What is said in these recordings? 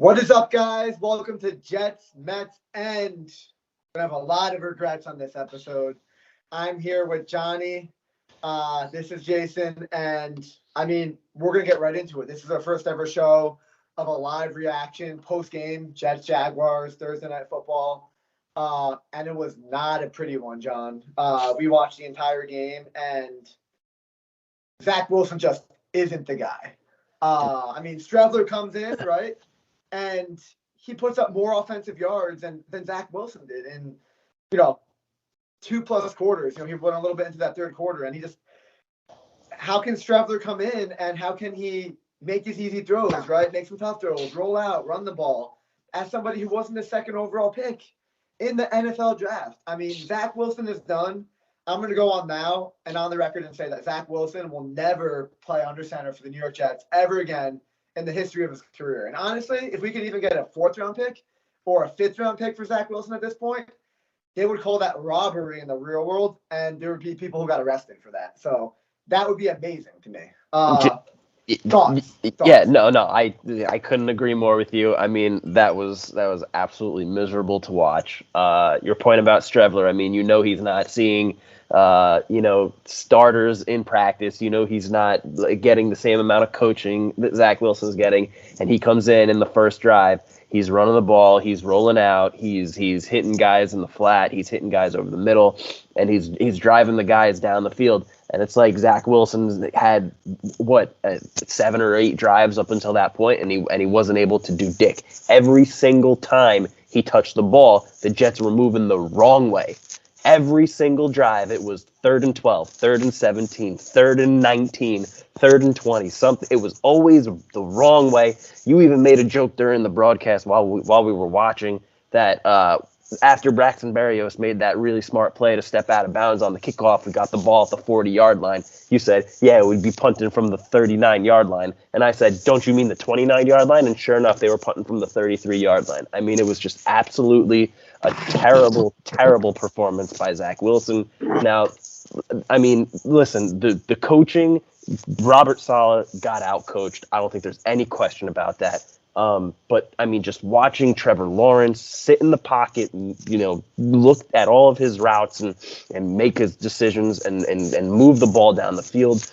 What is up, guys? Welcome to Jets, Mets, and we have a lot of regrets on this episode. I'm here with Johnny. This is Jason, and we're gonna get right into it. This is our first ever show of a live reaction post game Jets Jaguars Thursday Night Football, and it was not a pretty one, John. We watched the entire game, and Zach Wilson just isn't the guy. Strebler comes in, right? And he puts up more offensive yards than Zach Wilson did in, 2+ quarters. He went a little bit into that third quarter, and how can Strebler come in and how can he make his easy throws, right? Make some tough throws, roll out, run the ball, as somebody who wasn't the second overall pick in the NFL draft. Zach Wilson is done. I'm going to go on now and on the record and say that Zach Wilson will never play under center for the New York Jets ever again in the history of his career. And honestly, if we could even get a 4th-round pick or a 5th-round pick for Zach Wilson at this point, they would call that robbery in the real world, and there would be people who got arrested for that. So that would be amazing to me. Thoughts? Yeah, no, I couldn't agree more with you. That was absolutely miserable to watch. Your point about Strebler, he's not seeing starters in practice. He's not getting the same amount of coaching that Zach Wilson's getting, and he comes in the first drive. He's running the ball. He's rolling out. He's hitting guys in the flat. He's hitting guys over the middle, and he's driving the guys down the field. And it's like Zach Wilson had 7 or 8 drives up until that point, and he wasn't able to do dick. Every single time he touched the ball, the Jets were moving the wrong way. Every single drive, it was 3rd and 12, 3rd and 17, 3rd and 19, 3rd and 20. Something. It was always the wrong way. You even made a joke during the broadcast while we were watching that after Braxton Berrios made that really smart play to step out of bounds on the kickoff, we got the ball at the 40-yard line. You said, yeah, it would be punting from the 39-yard line. And I said, don't you mean the 29-yard line? And sure enough, they were punting from the 33-yard line. It was just absolutely a terrible, terrible performance by Zach Wilson. Now, listen, the coaching, Robert Saleh got out-coached. I don't think there's any question about that. But just watching Trevor Lawrence sit in the pocket and, look at all of his routes and make his decisions and move the ball down the field.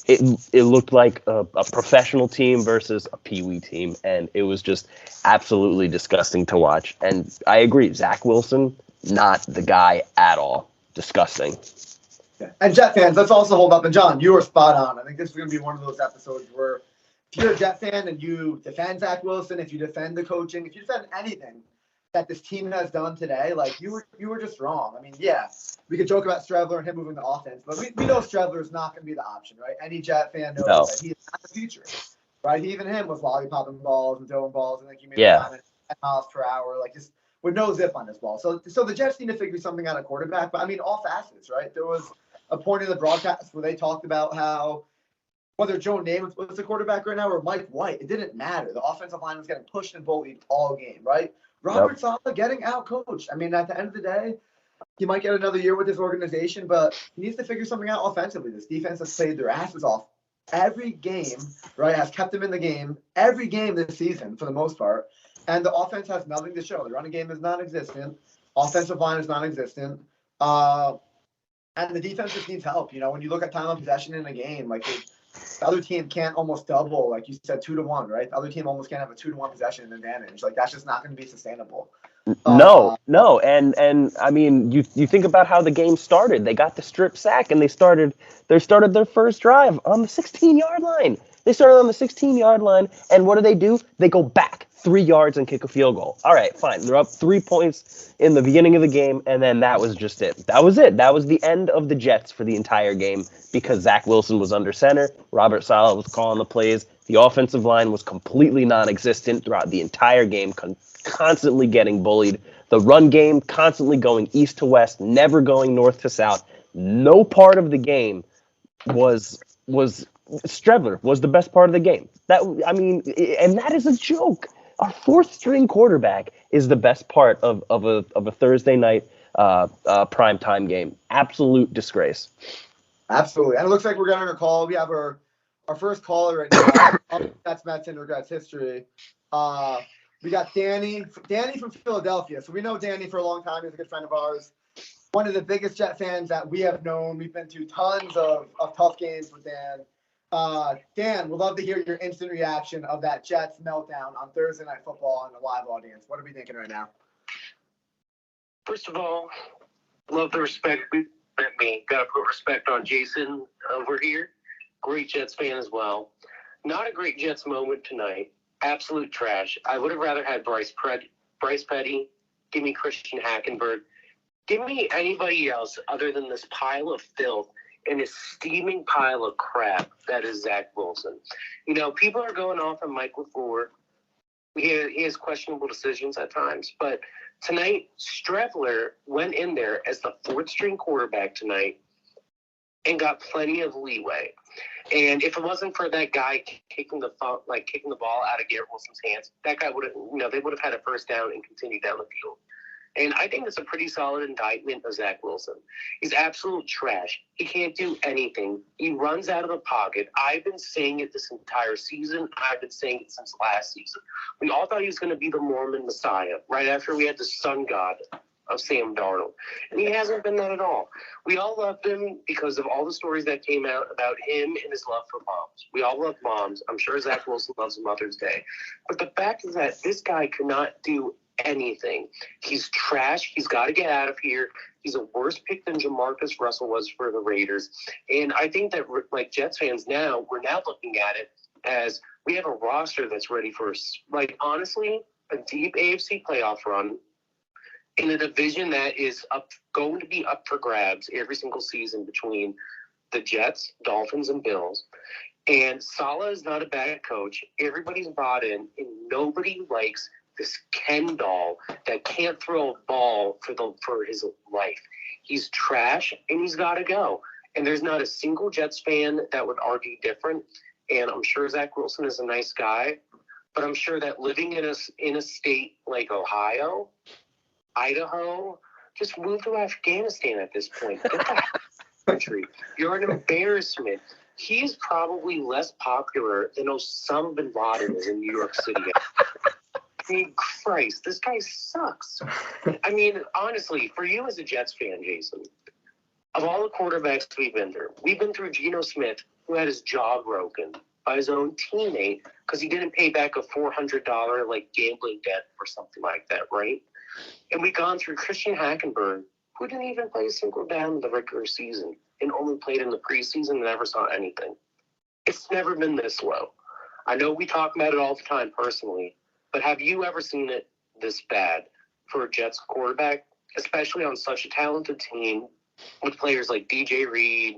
It looked like a professional team versus a peewee team. And it was just absolutely disgusting to watch. And I agree, Zach Wilson, not the guy at all. Disgusting. Yeah. And Jet fans, let's also hold up. And John, you were spot on. I think this is going to be one of those episodes where if you're a Jet fan and you defend Zach Wilson, if you defend the coaching, if you defend anything that this team has done today, you were just wrong. We could joke about Strebler and him moving the offense, but we know Strebler is not going to be the option, right? Any Jet fan knows that he is not the future, right? Even him was lollipopping balls and throwing balls, and you made a comment 10 miles per hour, just with no zip on his ball. So the Jets need to figure something out at quarterback, but all facets, right? There was a point in the broadcast where they talked about how whether Joe Namath was the quarterback right now or Mike White, it didn't matter. The offensive line was getting pushed and bullied all game, right? Robert Saleh getting out-coached. At the end of the day, he might get another year with this organization, but he needs to figure something out offensively. This defense has played their asses off every game, right? Has kept them in the game every game this season for the most part. And the offense has nothing to show. The running game is non-existent. Offensive line is non-existent. And the defense just needs help. When you look at time of possession in a game, the other team can't almost double, like you said, 2-1, right? The other team almost can't have a 2-1 possession advantage. That's just not going to be sustainable. No. And you think about how the game started. They got the strip sack and they started their first drive on the 16-yard line. They started on the 16-yard line, and what do? They go back 3 yards and kick a field goal. All right, fine. They're up 3 points in the beginning of the game, and then that was just it. That was it. That was the end of the Jets for the entire game because Zach Wilson was under center. Robert Saleh was calling the plays. The offensive line was completely non-existent throughout the entire game, constantly getting bullied. The run game constantly going east to west, never going north to south. No part of the game was Strebler was the best part of the game. And that is a joke. Our 4th string quarterback is the best part of a Thursday night primetime game. Absolute disgrace. Absolutely. And it looks like we're getting a call. We have our our first caller right now. That's Mets and regrets history. We got Danny from Philadelphia. So we know Danny for a long time. He's a good friend of ours. One of the biggest Jet fans that we have known. We've been to tons of tough games with Dan. Dan, we'd love to hear your instant reaction of that Jets meltdown on Thursday Night Football in the live audience. What are we thinking right now? First of all, love the respect. Got to put respect on Jason over here. Great Jets fan as well. Not a great Jets moment tonight. Absolute trash. I would have rather had Bryce Petty. Give me Christian Hackenberg. Give me anybody else other than this pile of filth and this steaming pile of crap that is Zach Wilson. You know, people are going off on Mike LaFleur. He has questionable decisions at times. But tonight, Straffler went in there as the fourth-string quarterback tonight and got plenty of leeway. And if it wasn't for that guy kicking the ball out of Garrett Wilson's hands, that guy would have, they would have had a first down and continued down the field. And I think it's a pretty solid indictment of Zach Wilson. He's absolute trash. He can't do anything. He runs out of the pocket. I've been saying it this entire season. I've been saying it since last season. We all thought he was going to be the Mormon Messiah right after we had the sun god of Sam Darnold. And he hasn't been that at all. We all loved him because of all the stories that came out about him and his love for moms. We all love moms. I'm sure Zach Wilson loves Mother's Day. But the fact is that this guy cannot do anything. He's trash. He's got to get out of here. He's a worse pick than Jamarcus Russell was for the Raiders. And I think that, like, Jets fans now, we're now looking at it as we have a roster that's ready for, like, honestly, a deep AFC playoff run in a division that is going to be up for grabs every single season between the Jets, Dolphins, and Bills. And Saleh is not a bad coach. Everybody's bought in, and nobody likes this Ken doll that can't throw a ball for his life. He's trash, and he's got to go. And there's not a single Jets fan that would argue different. And I'm sure Zach Wilson is a nice guy, but I'm sure that living in a state like Ohio, Idaho, just move to Afghanistan at this point. Get the country. You're an embarrassment. He's probably less popular than Osama bin Laden is in New York City. I mean, Christ, this guy sucks. I mean, honestly, for you as a Jets fan, Jason, of all the quarterbacks we've been through Geno Smith, who had his jaw broken by his own teammate because he didn't pay back a $400 gambling debt or something like that, right? And we've gone through Christian Hackenberg, who didn't even play a single down in the regular season and only played in the preseason and never saw anything. It's never been this low. I know we talk about it all the time personally, but have you ever seen it this bad for a Jets quarterback, especially on such a talented team with players like DJ Reed,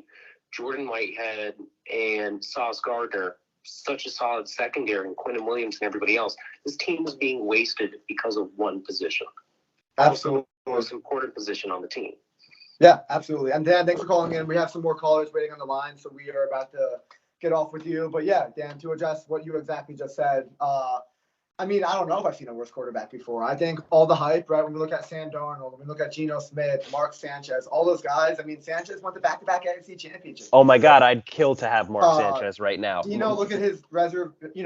Jordan Whitehead, and Sauce Gardner, such a solid secondary, and Quentin Williams and everybody else? This team was being wasted because of one position. Absolutely. The most important position on the team. Yeah, absolutely. And Dan, thanks for calling in. We have some more callers waiting on the line, so we are about to get off with you. But yeah, Dan, to address what you exactly just said, I mean, I don't know if I've seen a worse quarterback before. I think all the hype, right, when we look at Sam Darnold, when we look at Geno Smith, Mark Sanchez, all those guys, I mean, Sanchez went to back-to-back NFC championships. Oh, my God, I'd kill to have Mark Sanchez right now. Geno, look at his reserve, he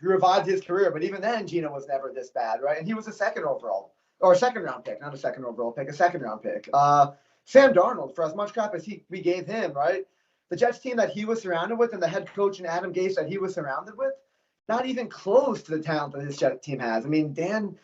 revived his career, but even then, Geno was never this bad, right? And he was a second-round pick, not a second-overall pick, a second-round pick. Sam Darnold, for as much crap as we gave him, right, the Jets team that he was surrounded with and the head coach and Adam Gase that he was surrounded with, not even close to the talent that this Jet team has. I mean, Dan,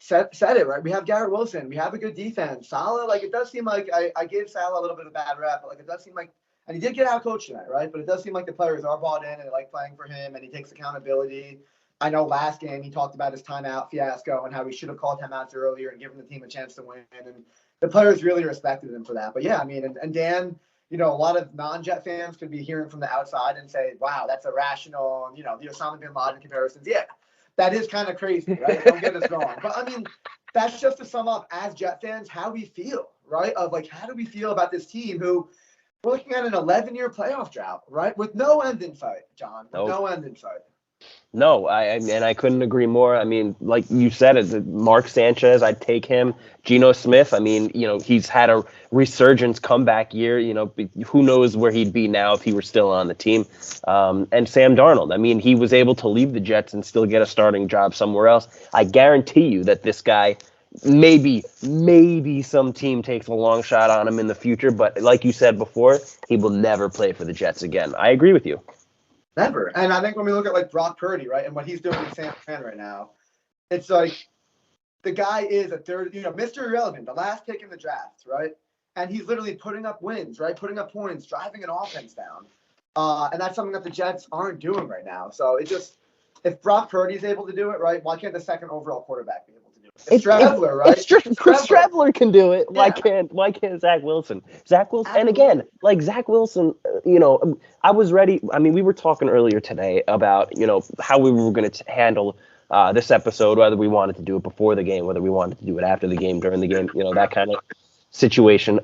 said it, right? We have Garrett Wilson. We have a good defense. Saleh, it does seem like I gave Saleh a little bit of a bad rep, but it does seem like, and he did get out coached tonight, right? But it does seem like the players are bought in and they like playing for him and he takes accountability. I know last game he talked about his timeout fiasco and how he should have called timeouts earlier and given the team a chance to win. And the players really respected him for that. But yeah, I mean, and Dan, a lot of non-Jet fans could be hearing from the outside and say, wow, that's irrational. And, the Osama bin Laden comparisons. Yeah, that is kind of crazy, right? Don't get us wrong. But, I mean, that's just to sum up as Jet fans how we feel, right? Of, how do we feel about this team who we're looking at an 11-year playoff drought, right? With no end in sight, John. Nope. No end in sight. No, and I couldn't agree more. I mean, like you said, Mark Sanchez, I'd take him. Geno Smith, I mean, he's had a resurgence comeback year. Who knows where he'd be now if he were still on the team. And Sam Darnold, I mean, he was able to leave the Jets and still get a starting job somewhere else. I guarantee you that this guy, maybe some team takes a long shot on him in the future, but like you said before, he will never play for the Jets again. I agree with you. Never. And I think when we look at like Brock Purdy, right, and what he's doing in San Fran right now, it's like the guy is a third, Mr. Irrelevant, the last pick in the draft, right? And he's literally putting up wins, right? Putting up points, driving an offense down. And that's something that the Jets aren't doing right now. So if Brock Purdy's able to do it, right, why can't the second overall quarterback be able to do it? It's Trevler, right? Chris Trevler can do it. Why can't Zach Wilson? Zach Wilson, and again, like Zach Wilson, I was ready. I mean, we were talking earlier today about how we were going to handle this episode, whether we wanted to do it before the game, whether we wanted to do it after the game, during the game, that kind of situation.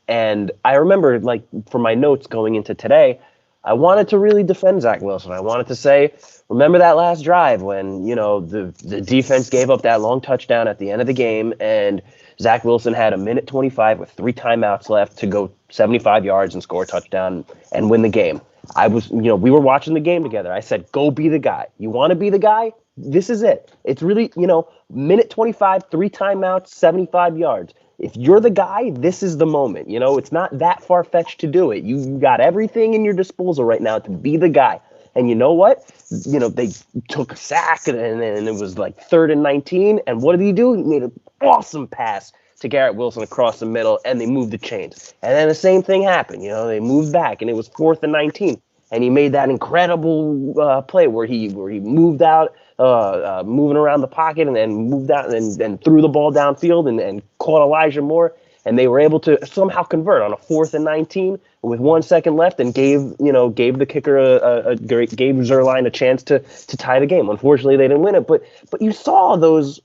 And I remember, like, for my notes going into today, I wanted to really defend Zach Wilson. I wanted to say, remember that last drive when, the defense gave up that long touchdown at the end of the game and Zach Wilson had 1:25 with 3 timeouts left to go 75 yards and score a touchdown and win the game. I was, we were watching the game together. I said, go be the guy. You want to be the guy? This is it. It's really, 1:25, 3 timeouts, 75 yards. If you're the guy, this is the moment. It's not that far-fetched to do it. You got everything in your disposal right now to be the guy. And you know what? They took a sack, and it was like 3rd and 19. And what did he do? He made an awesome pass to Garrett Wilson across the middle, and they moved the chains. And then the same thing happened. They moved back, and it was 4th and 19. And he made that incredible play where he moved out, moving around the pocket and then moved out and threw the ball downfield and caught Elijah Moore. And they were able to somehow convert on a 4th and 19 with 1 second left and gave the kicker gave Zerline a chance to tie the game. Unfortunately, they didn't win it. But you saw those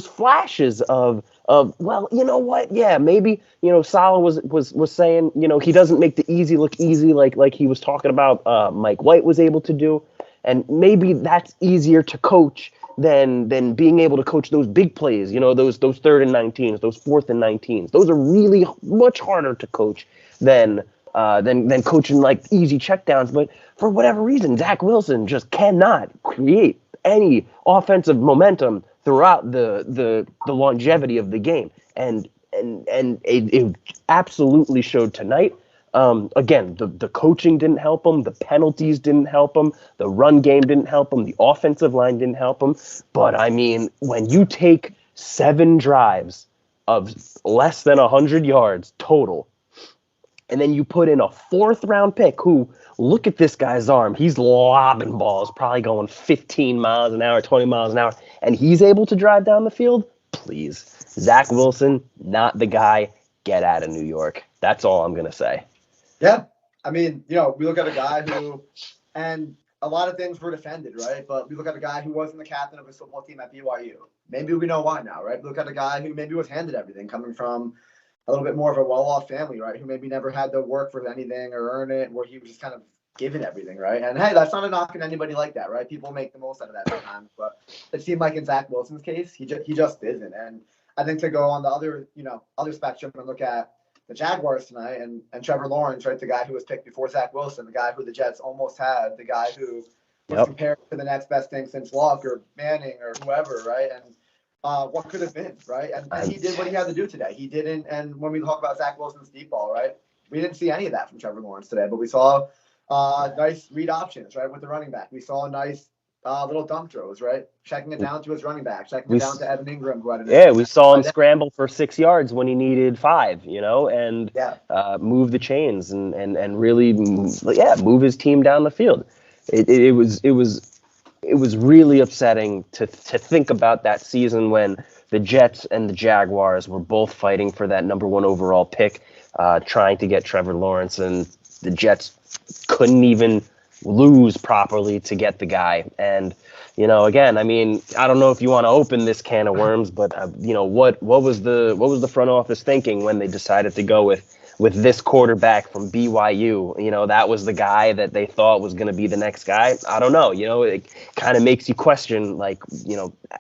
flashes of well, you know what? Yeah, maybe Saleh was saying he doesn't make the easy look easy like he was talking about. Mike White was able to do, and maybe that's easier to coach than being able to coach those big plays. Those 3rd and 19s, those 4th and 19s. Those are really much harder to coach than coaching like easy checkdowns. But for whatever reason, Zach Wilson just cannot create any offensive momentum throughout the longevity of the game, and it absolutely showed tonight. Again, the coaching didn't help him, the penalties didn't help him, the run game didn't help him, the offensive line didn't help him. But I mean, when you take 7 drives of less than 100 yards total, and then you put in a 4th round pick who, look at this guy's arm. He's lobbing balls, probably going 15 miles an hour, 20 miles an hour, and he's able to drive down the field. Please, Zach Wilson, not the guy. Get out of New York. That's all I'm going to say. Yeah. I mean, we look at a guy who, and a lot of things were defended, right? But we look at a guy who wasn't the captain of his football team at BYU. Maybe we know why now, right? We look at a guy who maybe was handed everything, coming from a little bit more of a well-off family, right? Who maybe never had to work for anything or earn it, where he was just kind of given everything, right? And hey, that's not a knock on anybody like that, right? People make the most out of that sometimes, but it seemed like in Zach Wilson's case, he just isn't. And I think to go on the other spectrum and look at the Jaguars tonight and Trevor Lawrence, right? The guy who was picked before Zach Wilson, the guy who the Jets almost had, the guy who was compared to the next best thing since Luck or Manning or whoever, right? And what could have been, right? And he did what he had to do today. He didn't. And when we talk about Zach Wilson's deep ball, right? We didn't see any of that from Trevor Lawrence today, but we saw nice read options, right? With the running back. We saw nice little dump throws, right? Checking it down to his running back, checking it down to Evan Ingram, who had we saw him scramble for 6 yards when he needed 5, and move the chains and really, move his team down the field. It was really upsetting to think about that season when the Jets and the Jaguars were both fighting for that number 1 overall pick, trying to get Trevor Lawrence, and the Jets couldn't even lose properly to get the guy. And again, I mean, I don't know if you want to open this can of worms, but what was the front office thinking when they decided to go with with this quarterback from BYU, that was the guy that they thought was going to be the next guy. I don't know. It kind of makes you question, like,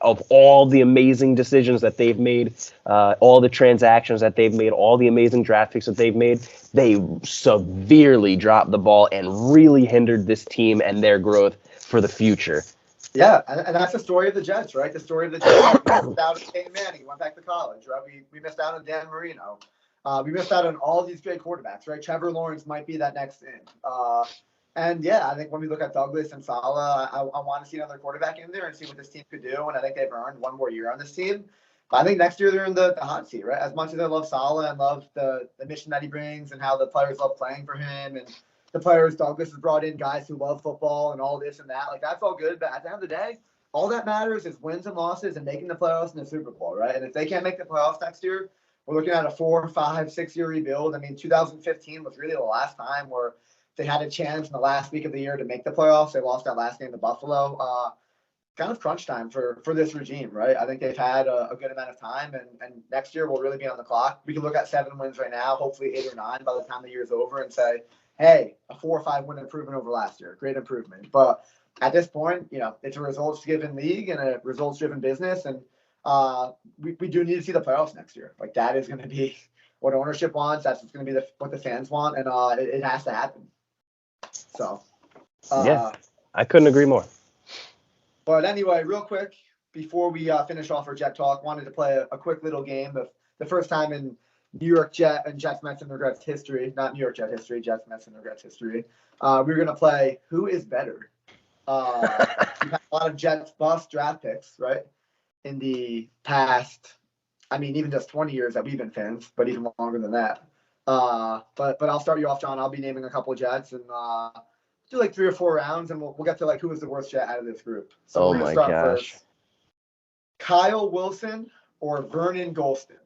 of all the amazing decisions that they've made, all the transactions that they've made, all the amazing draft picks that they've made, they severely dropped the ball and really hindered this team and their growth for the future. Yeah, and that's the story of the Jets, right? The story of the Jets. We missed out on Peyton Manning, went back to college, right? We missed out on Dan Marino. We missed out on all these great quarterbacks, right? Trevor Lawrence might be that next in. And yeah, I think when we look at Douglas and Saleh, I want to see another quarterback in there and see what this team could do. And I think they've earned one more year on this team. But I think next year they're in the hot seat, right? As much as I love Saleh and love the mission that he brings and how the players love playing for him and the players Douglas has brought in, guys who love football and all this and that. Like, that's all good. But at the end of the day, all that matters is wins and losses and making the playoffs in the Super Bowl, right? And if they can't make the playoffs next year, we're looking at a 4, 5, 6-year rebuild. I mean, 2015 was really the last time where they had a chance in the last week of the year to make the playoffs. They lost that last game to Buffalo. Kind of crunch time for this regime, right? I think they've had a good amount of time, and next year will really be on the clock. We can look at 7 wins right now, hopefully 8 or 9 by the time the year's over, and say, hey, a 4 or 5 win improvement over last year. Great improvement. But at this point, it's a results-driven league and a results-driven business, and we do need to see the playoffs next year. Like, that is going to be what ownership wants. That's going to be what the fans want, and it has to happen. So, yeah, I couldn't agree more. But anyway, real quick, before we finish off our Jet Talk, wanted to play a quick little game of the first time in New York Jet and Jets, Mets, and Regrets history, not New York Jet history, Jets, Mets, and Regrets history. We're going to play Who is Better? We've had a lot of Jets bust draft picks, right, in the past, I mean, even just 20 years that we've been fans, but even longer than that. But I'll start you off, John. I'll be naming a couple of Jets, and do like 3 or 4 rounds, and we'll get to like who is the worst Jet out of this group. So we're gonna start first. Kyle Wilson or Vernon Golston?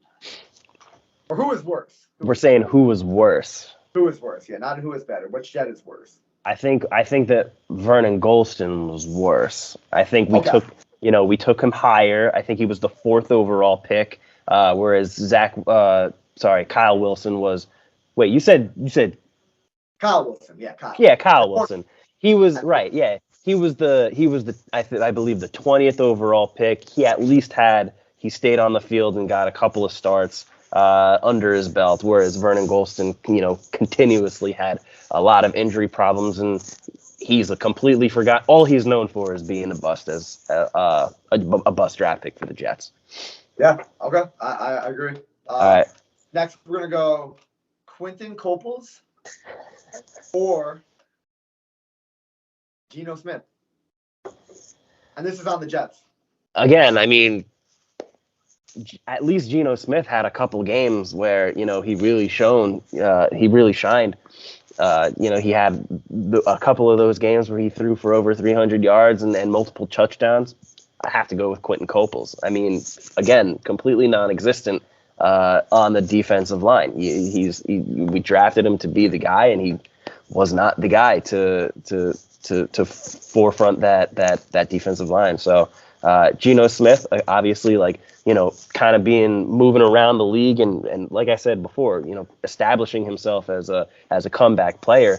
Or who is worse? We're saying who is worse. Who is worse? Yeah, not who is better. Which Jet is worse? I think that Vernon Golston was worse. I think we took him higher. I think he was the 4th overall pick, whereas Kyle Wilson was. Wait, you said Kyle Wilson. Yeah, Kyle. Yeah, Kyle Wilson. He was right. Yeah, he was the I believe the 20th overall pick. He stayed on the field and got a couple of starts under his belt, whereas Vernon Golston, continuously had a lot of injury problems, and he's completely forgot. All he's known for is being a bust as a bust draft pick for the Jets. Yeah. Okay. I agree. All right. Next, we're gonna go Quentin Coples or Geno Smith, and this is on the Jets. Again, I mean, at least Geno Smith had a couple games where he really shined. He had a couple of those games where he threw for over 300 yards and multiple touchdowns. I have to go with Quentin Coples. I mean, again, completely non-existent on the defensive line. We drafted him to be the guy, and he was not the guy to forefront that defensive line. So Geno Smith, obviously, kind of moving around the league and like I said before, establishing himself as a comeback player.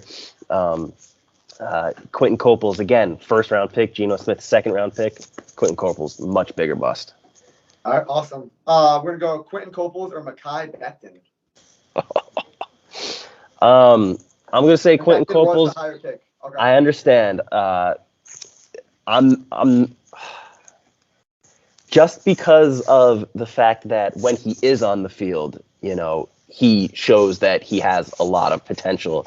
Quentin Coples, again, 1st round pick. Geno Smith, 2nd round pick. Quentin Coples, much bigger bust. All right, awesome. We're gonna go Quentin Coples or Mekhi Becton. I'm gonna say Quentin Coples. Higher pick. Okay. I understand. I'm just because of the fact that when he is on the field, he shows that he has a lot of potential.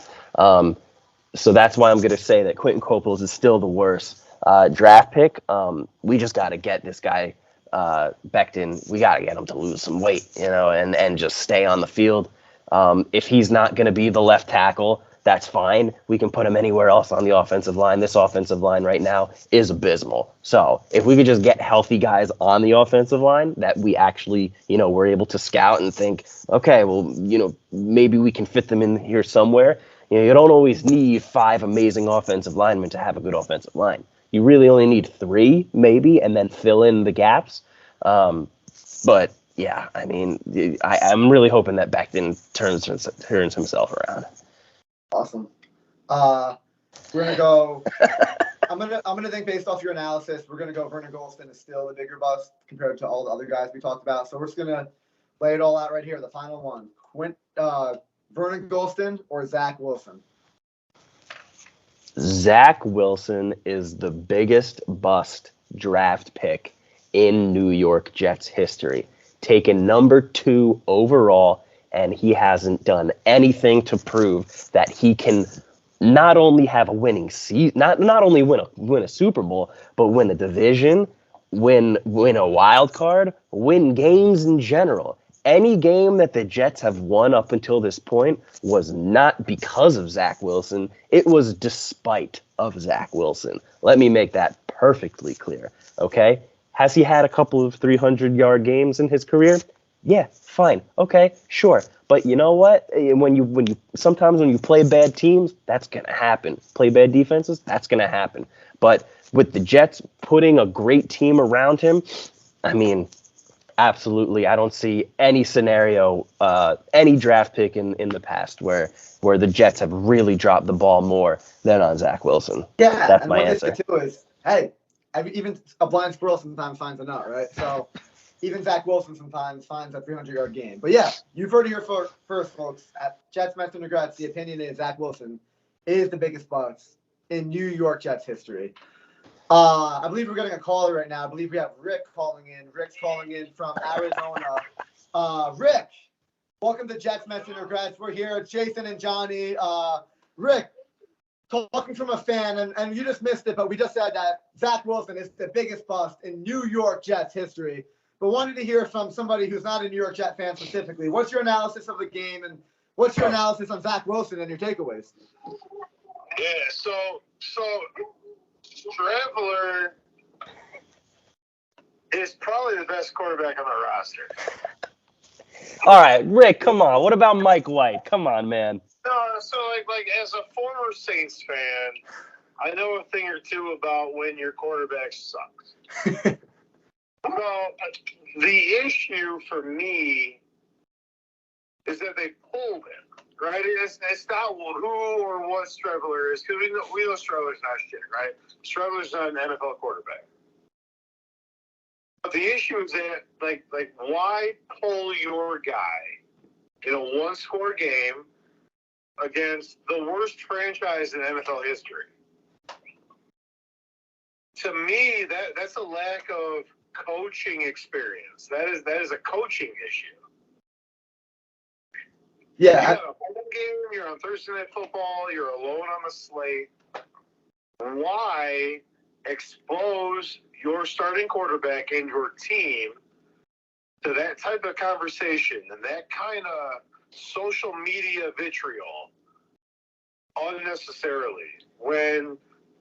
So that's why I'm going to say that Quentin Coples is still the worst draft pick. We just got to get this guy, Becton. We got to get him to lose some weight, and just stay on the field. If he's not going to be the left tackle, that's fine. We can put him anywhere else on the offensive line. This offensive line right now is abysmal. So if we could just get healthy guys on the offensive line that we actually, were able to scout and think, okay, well, maybe we can fit them in here somewhere. You don't always need 5 amazing offensive linemen to have a good offensive line. You really only need 3, maybe, and then fill in the gaps. But Yeah, I mean, I'm really hoping that Becton turns himself around. Awesome. We're gonna go. I'm gonna think based off your analysis. We're gonna go Vernon Golston is still the bigger bust compared to all the other guys we talked about. So we're just gonna lay it all out right here. The final one: Vernon Golston or Zach Wilson. Zach Wilson is the biggest bust draft pick in New York Jets history. Taken number 2 overall, and he hasn't done anything to prove that he can not only have a winning season, not only win a Super Bowl, but win a division, win a wild card, win games in general. Any game that the Jets have won up until this point was not because of Zach Wilson. It was despite of Zach Wilson. Let me make that perfectly clear, okay? Has he had a couple of 300-yard games in his career? Yeah, fine. Okay, sure. But you know what? Sometimes when you play bad teams, that's going to happen. Play bad defenses, that's going to happen. But with the Jets putting a great team around him, I mean, absolutely, I don't see any scenario, any draft pick in the past where the Jets have really dropped the ball more than on Zach Wilson. Yeah, That's and my what answer. they say too is, hey, even a blind squirrel sometimes finds a nut, right? So even Zach Wilson sometimes finds a 300-yard game. But yeah, you've heard it here first, folks. At Jets Mets and Regrets, the opinion is Zach Wilson is the biggest bust in New York Jets history. I believe we're getting a caller right now. I believe we have Rick calling in. Rick's calling in from Arizona. Rick, welcome to Jets Mets and Regrets. We're here. It's Jason and Johnny. Rick, talking from a fan, and you just missed it, but we just said that Zach Wilson is the biggest bust in New York Jets history. But wanted to hear from somebody who's not a New York Jet fan specifically. What's your analysis of the game, and what's your analysis on Zach Wilson and your takeaways? Yeah, so Traveler is probably the best quarterback on our roster. All right, Rick, come on. What about Mike White? Come on, man. No, so like as a former Saints fan, I know a thing or two about when your quarterback sucks. Well, the issue for me is that they pulled him, right? It's not who or what Streveler is, because we know Streveler's not shit, right? Streveler's not an NFL quarterback. But the issue is that, like, why pull your guy in a one-score game against the worst franchise in NFL history? To me, that's a lack of coaching experience. That is a coaching issue. Yeah. You got a home game, you're on Thursday Night Football, you're alone on the slate. Why expose your starting quarterback and your team to that type of conversation and that kind of social media vitriol unnecessarily when,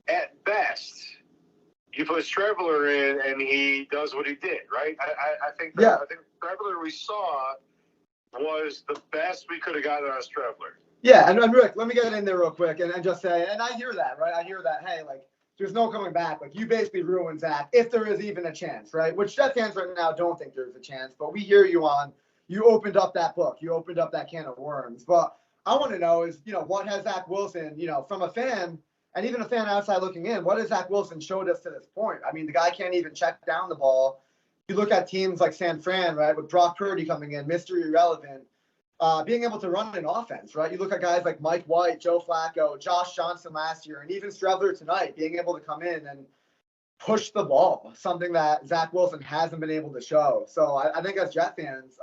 at best, you put Streveler in and he does what he did, right? I think Streveler we saw was the best we could have gotten out of Streveler. Yeah, and Rick, let me get in there real quick and just say, and I hear that, right? I hear that, hey, like, there's no coming back. Like, you basically ruined Zach, if there is even a chance, right? Which Jet fans right now don't think there's a chance, but we hear you on, you opened up that book. You opened up that can of worms. But I want to know is, what has Zach Wilson, from a fan, and even a fan outside looking in, what has Zach Wilson showed us to this point? I mean, the guy can't even check down the ball. You look at teams like San Fran, right, with Brock Purdy coming in, Mr. Irrelevant, being able to run an offense, right? You look at guys like Mike White, Joe Flacco, Josh Johnson last year, and even Streveler tonight, being able to come in and push the ball, something that Zach Wilson hasn't been able to show. So I think as Jet fans,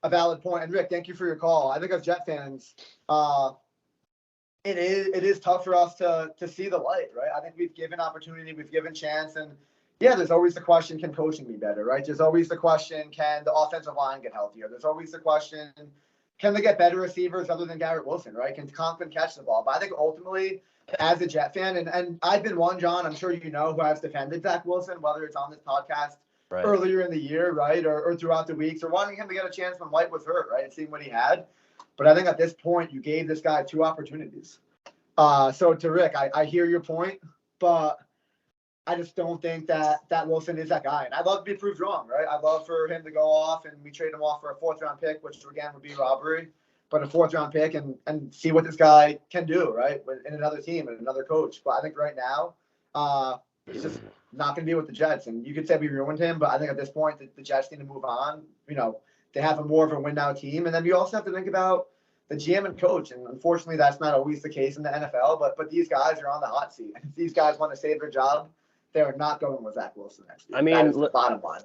a valid point. And Rick, thank you for your call. I think as Jet fans, it is tough for us to see the light, right? I think we've given opportunity, we've given chance, and yeah, there's always the question, can coaching be better, right? There's always the question, can the offensive line get healthier? There's always the question, can they get better receivers other than Garrett Wilson, right? Can Conklin catch the ball? But I think ultimately, as a Jet fan, and I've been one, John, I'm sure you know, who has defended Zach Wilson, whether it's on this podcast earlier in the year, right, or throughout the weeks, or wanting him to get a chance when White was hurt, right, and seeing what he had. But I think at this point, you gave this guy 2 opportunities. So to Rick, I hear your point, but I just don't think that Wilson is that guy. And I'd love to be proved wrong, right? I'd love for him to go off and we trade him off for a 4th-round pick, which again would be robbery, but a 4th-round pick and see what this guy can do, right? In another team and another coach. But I think right now, he's just not going to be with the Jets. And you could say we ruined him, but I think at this point the Jets need to move on. You know, they have a more of a win now team. And then you also have to think about the GM and coach. And unfortunately, that's not always the case in the NFL, but these guys are on the hot seat. If these guys want to save their job, they're not going with Zach Wilson next year. I mean, that is the bottom line.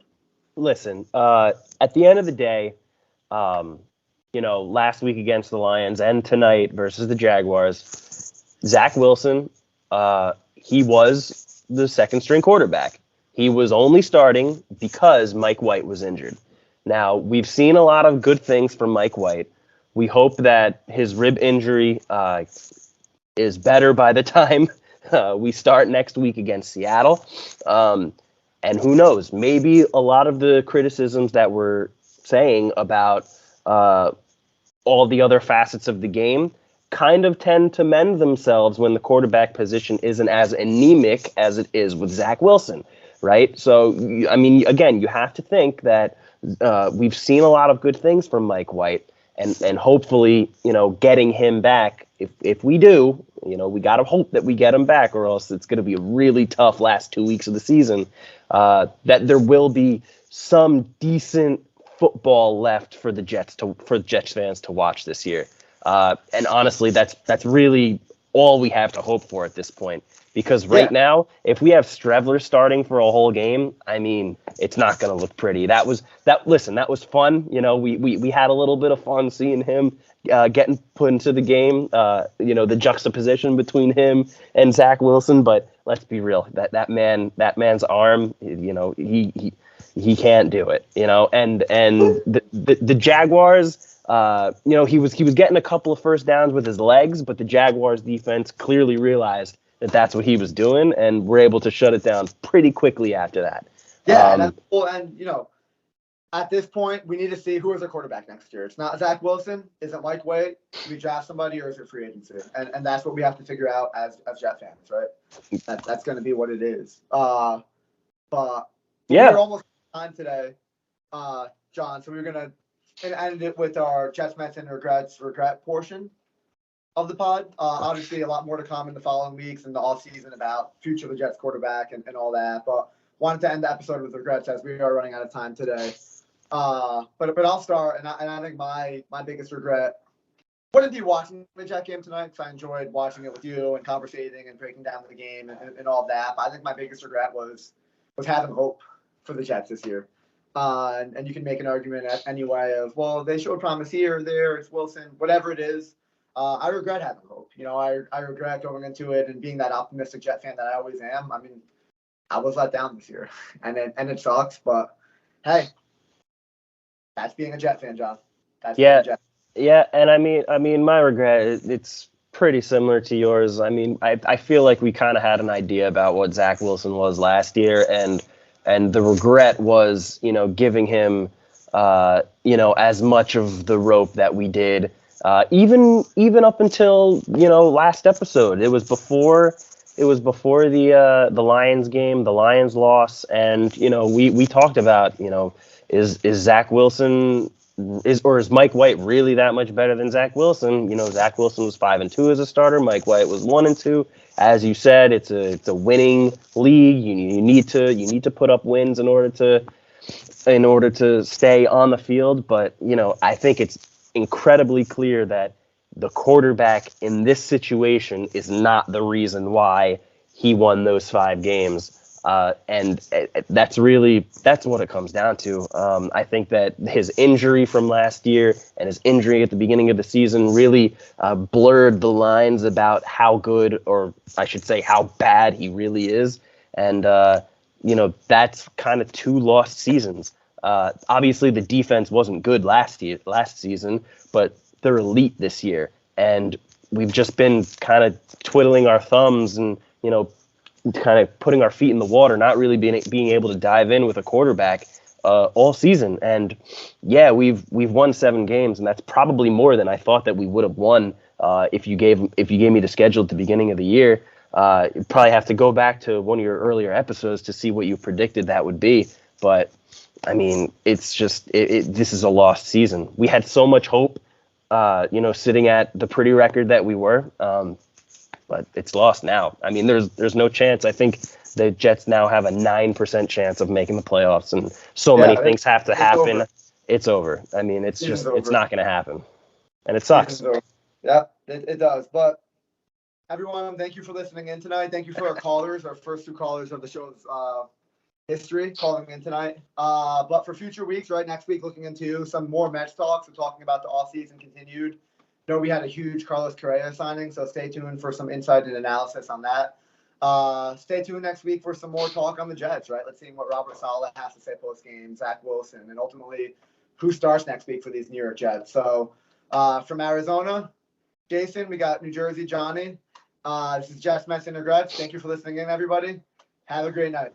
Listen, at the end of the day, you know, last week against the Lions and tonight versus the Jaguars, Zach Wilson, he was the 2nd-string quarterback. He was only starting because Mike White was injured. Now, we've seen a lot of good things from Mike White. We hope that his rib injury is better by the time we start next week against Seattle. And who knows, maybe a lot of the criticisms that we're saying about all the other facets of the game kind of tend to mend themselves when the quarterback position isn't as anemic as it is with Zach Wilson, right? So, I mean, again, you have to think that we've seen a lot of good things from Mike White. And hopefully, you know, getting him back, if we do, you know, we got to hope that we get him back, or else it's going to be a really tough last 2 weeks of the season, that there will be some decent football left for the Jets fans to watch this year. And honestly, that's really all we have to hope for at this point. Because right now, if we have Strevler starting for a whole game, I mean, it's not going to look pretty. That was fun. You know, we had a little bit of fun seeing him getting put into the game. You know, the juxtaposition between him and Zach Wilson. But let's be real, that man's arm, you know, he can't do it. You know, and the Jaguars. You know, he was getting a couple of first downs with his legs, but the Jaguars defense clearly realized that that's what he was doing, and we're able to shut it down pretty quickly after that. Yeah, and you know, at this point, we need to see who is our quarterback next year. It's not Zach Wilson, isn't Mike White. Do we draft somebody, or is it free agency? And that's what we have to figure out as Jet fans, right? That's going to be what it is. But yeah, we're almost time today, John. So we're gonna end it with our Jets, Mets, and regret portion of the pod. Obviously, a lot more to come in the following weeks and the off season about future of the Jets quarterback and all that. But wanted to end the episode with regrets as we are running out of time today. But I'll start, and I think my biggest regret wouldn't be watching the Jet game tonight, because I enjoyed watching it with you and conversating and breaking down the game and all of that. But I think my biggest regret was having hope for the Jets this year. And you can make an argument anyway of, well, they showed promise here or there, it's Wilson, whatever it is. I regret having hope. You know, I regret going into it and being that optimistic Jet fan that I always am. I mean, I was let down this year, and it sucks. But hey, that's being a Jet fan, John. That's being a Jet. Yeah, and I mean, my regret, it's pretty similar to yours. I mean, I feel like we kind of had an idea about what Zach Wilson was last year, and the regret was, you know, giving him, you know, as much of the rope that we did. Even up until, you know, last episode, it was before the Lions game, the Lions loss, and you know we talked about, you know, is Zach Wilson is Mike White really that much better than Zach Wilson? You know, Zach Wilson was 5-2 as a starter, Mike White was 1-2. As you said, it's a winning league. You need to put up wins in order to stay on the field. But you know, I think it's incredibly clear that the quarterback in this situation is not the reason why he won those 5 games. And that's what it comes down to. I think that his injury from last year and his injury at the beginning of the season really blurred the lines about how good, or I should say how bad he really is. And, you know, that's kind of 2 lost seasons. Obviously, the defense wasn't good last season, but they're elite this year. And we've just been kind of twiddling our thumbs and, you know, kind of putting our feet in the water, not really being able to dive in with a quarterback all season. And yeah, we've won 7 games, and that's probably more than I thought that we would have won if you gave me the schedule at the beginning of the year. You probably have to go back to one of your earlier episodes to see what you predicted that would be. But I mean, it's just this is a lost season. We had so much hope, sitting at the pretty record that we were, but it's lost now. I mean, there's no chance. I think the Jets now have a 9% chance of making the playoffs, and so many things have to happen. Over. It's over. I mean, it's not going to happen, and it sucks. Yeah, it does. But everyone, thank you for listening in tonight. Thank you for our callers, our first 2 callers of the show's history, calling in tonight. But for future weeks, right, next week, looking into some more Mets talk, so talking about the offseason continued. We had a huge Carlos Correa signing, so stay tuned for some insight and analysis on that. Stay tuned next week for some more talk on the Jets, right? Let's see what Robert Saleh has to say post-game, Zach Wilson, and ultimately who starts next week for these New York Jets. So from Arizona, Jason, we got New Jersey, Johnny. This is Jets, Mets, and Regrets. Thank you for listening in, everybody. Have a great night.